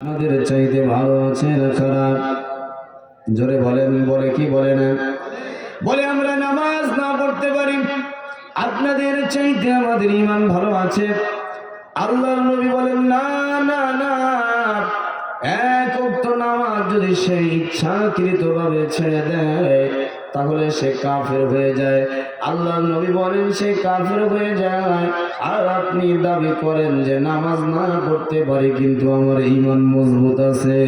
আমাদের চাইতে ভালো আছে না খারাপ? জোরে বলেন। বলে কি বলে না? বলে আমরা নামাজ না পড়তে পারি, আপনাদের চাইতে আমাদের ঈমান ভালো আছে। আল্লাহর নবী বলেন না না না, এক ওয়াক্ত নামাজ যদি সে ইচ্ছাকৃতভাবে ছেড়ে দেয় তাহলে সে কাফের হয়ে যায়। আল্লাহর নবী বলেন সে কাফের হয়ে যায়। আর আপনি দাবি করেন যে নামাজ না পড়তে পারি কিন্তু আমার ঈমান মজবুত আছে।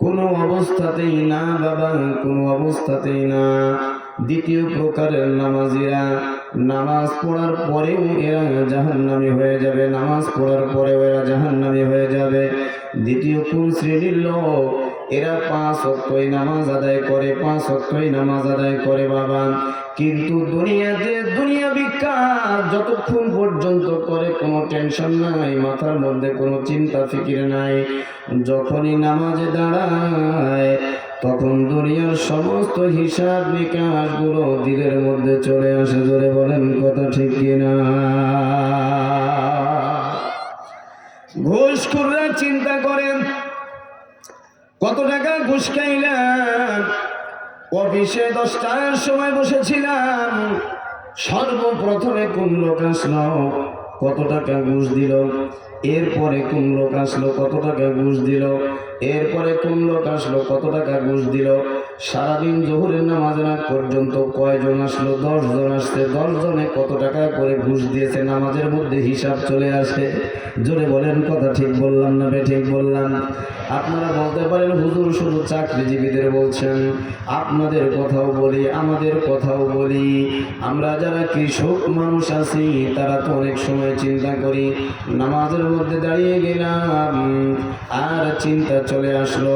কোনো অবস্থাতেই না বাবা, কোনো অবস্থাতেই না। দ্বিতীয় প্রকারের নামাজিরা নামাজ পড়ার পরেও এরা জাহান্নামী হয়ে যাবে, নামাজ পড়ার পরেও এরা জাহান্নামী হয়ে যাবে। দ্বিতীয় কোন শ্রেণীর লোক? এরা 5 ওয়াক্তই নামাজ আদায় করে, 5 ওয়াক্তই নামাজ আদায় করে বাবা, কিন্তু দুনিয়াতে দুনিয়া বিকাশ যতক্ষণ পর্যন্ত করে কোনো টেনশন নাই, মাথার মধ্যে কোনো চিন্তা ফিকির নাই। যখনই নামাজে দাঁড়ায় তখন দুনিয়ার সমস্ত হিসাব নিকাশ গুলো দিলের মধ্যে চলে আসে। জোরে বলেন কথা ঠিক কিনা? ঘুষখোররা চিন্তা করেন কত টাকা ঘুষ খাইলাম, অফিসে 10টার সময় বসেছিলাম, সর্বপ্রথমে কোন লোক আসলো, কত টাকা ঘুষ দিল, এরপরে কোন লোক আসলো, কত টাকা ঘুষ দিল, এরপরে কোন লোক আসলো, কত টাকা ঘুষ দিল। সারাদিন জোহরের নামাজ আগ পর্যন্ত কয়জন আসলো? 10 জন আসছে, 10 জনে কত টাকা করে ঘুষ দিয়েছে, নামাজের মধ্যে হিসাব চলে আসে। জোরে বলেন কথা ঠিক বললাম না ঠিক বললাম? আপনারা বলতে পারেন হুজুর শুধু চাকরিজীবীদের বলছেন। আপনাদের কথাও বলি, আমাদের কথাও বলি। আমরা যারা কৃষক মানুষ আছি তারা তো অনেক সময় চিন্তা করি, নামাজের মধ্যে দাঁড়িয়ে গেলাম আর চিন্তা চলে আসলো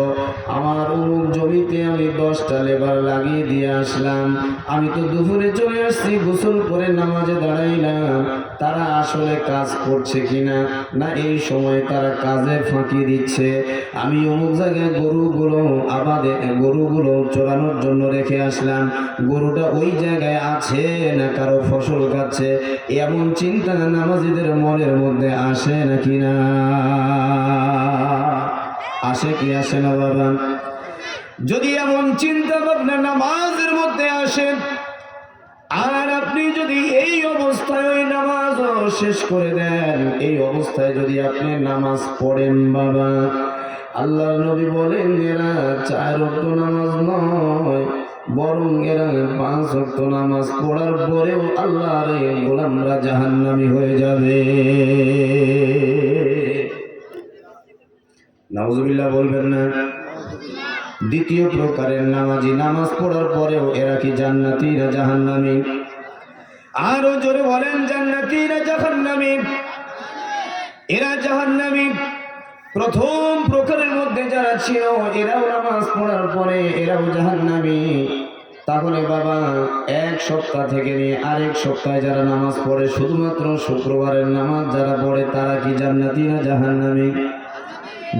আমার অমুক জমিতে আমি 10টা লেবার লাগিয়ে দিয়ে আসলাম, আমি তো দুপুরে চলে আসছি, গোসল করে নামাজে দাঁড়াইলাম, তারা আসলে কাজ করছে কিনা না এই সময় তারা কাজে ফাঁকি দিচ্ছে। আমি অমুক জায়গায় গরুগুলো চড়ানোর জন্য রেখে আসলাম, গরুটা ওই জায়গায় আছে না কারো ফসল খাচ্ছে, এমন চিন্তা নামাজীদের মনের মধ্যে আসে নাকি না? আসে কি আসে না বাবা? যদি এমন চিন্তা ভাবনা নামাজের মধ্যে আসে আর আপনি যদি এই অবস্থায় ওই নামাজ শেষ করে দেন, এই অবস্থায় যদি আপনি নামাজ পড়েন বাবা, আল্লাহ নবী বলেন এরা 4 ওয়াক্ত নামাজ নয় বরং এরা 5 ওয়াক্ত নামাজ পড়ার পরেও আল্লাহর গোলামরা জাহান্নামী হয়ে যাবে। নাউজুবিল্লাহ বলবেন না? দ্বিতীয় প্রকারের নামাজি নামাজ পড়ার পরেও এরা কি জান্নাতি না জাহান্নামী? আরো জোরে বলেন, জান্নাতি না জাহান্নামী? এরা জাহান্নামী। প্রথম প্রকারের মধ্যে যারা ছিল এরাও নামাজ পড়ার পরে এরাও জাহান্নামী। তাহলে বাবা 1 সপ্তাহ থেকে নিয়ে আরেক সপ্তাহে যারা নামাজ পড়ে, শুধুমাত্র শুক্রবারের নামাজ যারা পড়ে, তারা কি জান্নাতি না জাহান্নামী?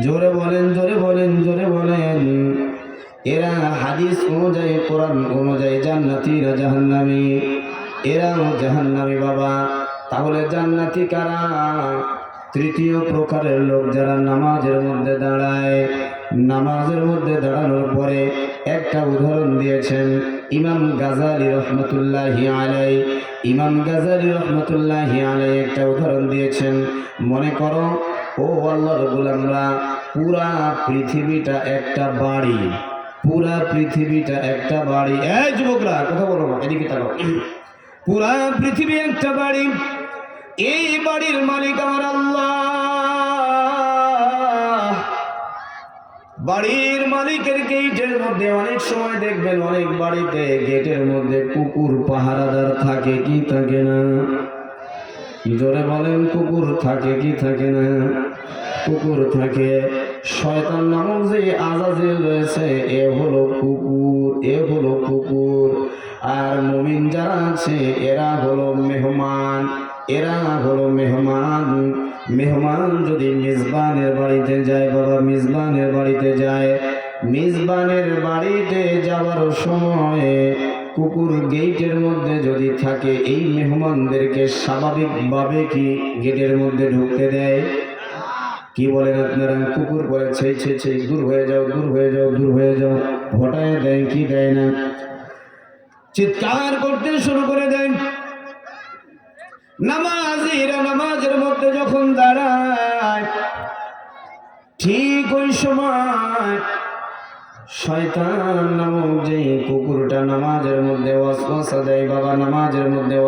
জোরে বলেন, জোরে বলেন, জোরে বলেন। এরা হাদিস অনুযায়ী, কোরআন অনুযায়ী জান্নাতি না জাহান্নামী? এরাও জাহান্নামী বাবা। তাহলে জান্নাতি কারা? তৃতীয় প্রকারের লোক যারা নামাজের মধ্যে দাঁড়ায়, নামাজের মধ্যে দাঁড়ানোর পরে একটা উদাহরণ দিয়েছেন ইমাম গাজালি রহমতুল্লাহি আলাই। ইমাম গাজালি রহমতুল্লাহি আলাই একটা উদাহরণ দিয়েছেন। মনে করো ও আল্লাহর গোলামরা, পুরা পৃথিবীটা একটা বাড়ি, পুরা পৃথিবীটা একটা বাড়ি। এই যুবকরা কথা বলো না, এদিকে তাকাও। পুরা পৃথিবী একটা বাড়ি, এই বাড়ির মালিক আমার আল্লাহ। বাড়ির মালিকের গেটের মধ্যে অনেক সময় দেখবেন অনেক বাড়িতে গেটের মধ্যে কুকুর পাহারাদার থাকে কি থাকে না? জোরে বলেন, কুকুর থাকে কি থাকে না? কুকুর থাকে। শয়তান নামক যে আজাজিল রয়েছে এ হলো কুকুর, এ হলো কুকুর। আর মুমিন যারা আছে এরা হলো মেহমান, এরা হলো মেহমান। মেহমান যদি মেজবানের বাড়িতে যায় বাবা, মেজবানের বাড়িতে যায়, মেজবানের বাড়িতে যাওয়ার সময় কুকুর গেটের মধ্যে যদি থাকে, এই মেহমানদেরকে স্বাভাবিকভাবে কি গেটের মধ্যে ঢুকতে দেয়? কি বলেন আপনারা? কুকুর বলে ছে ছে ছে, দূর হয়ে যাও, দূর হয়ে যাও, দূর হয়ে যাও। হটায় দেয় কি দেয় না? চিৎকার করতে শুরু করে দেয়। নামাজিরা নামাজের মধ্যে যখন দাঁড়ায়, ঠিক ওই সময় শয়তান নামক যে কুকুরটা নামাজের মধ্যে ওয়াসওয়াসা দেয়, বাবা নামাজের মধ্যে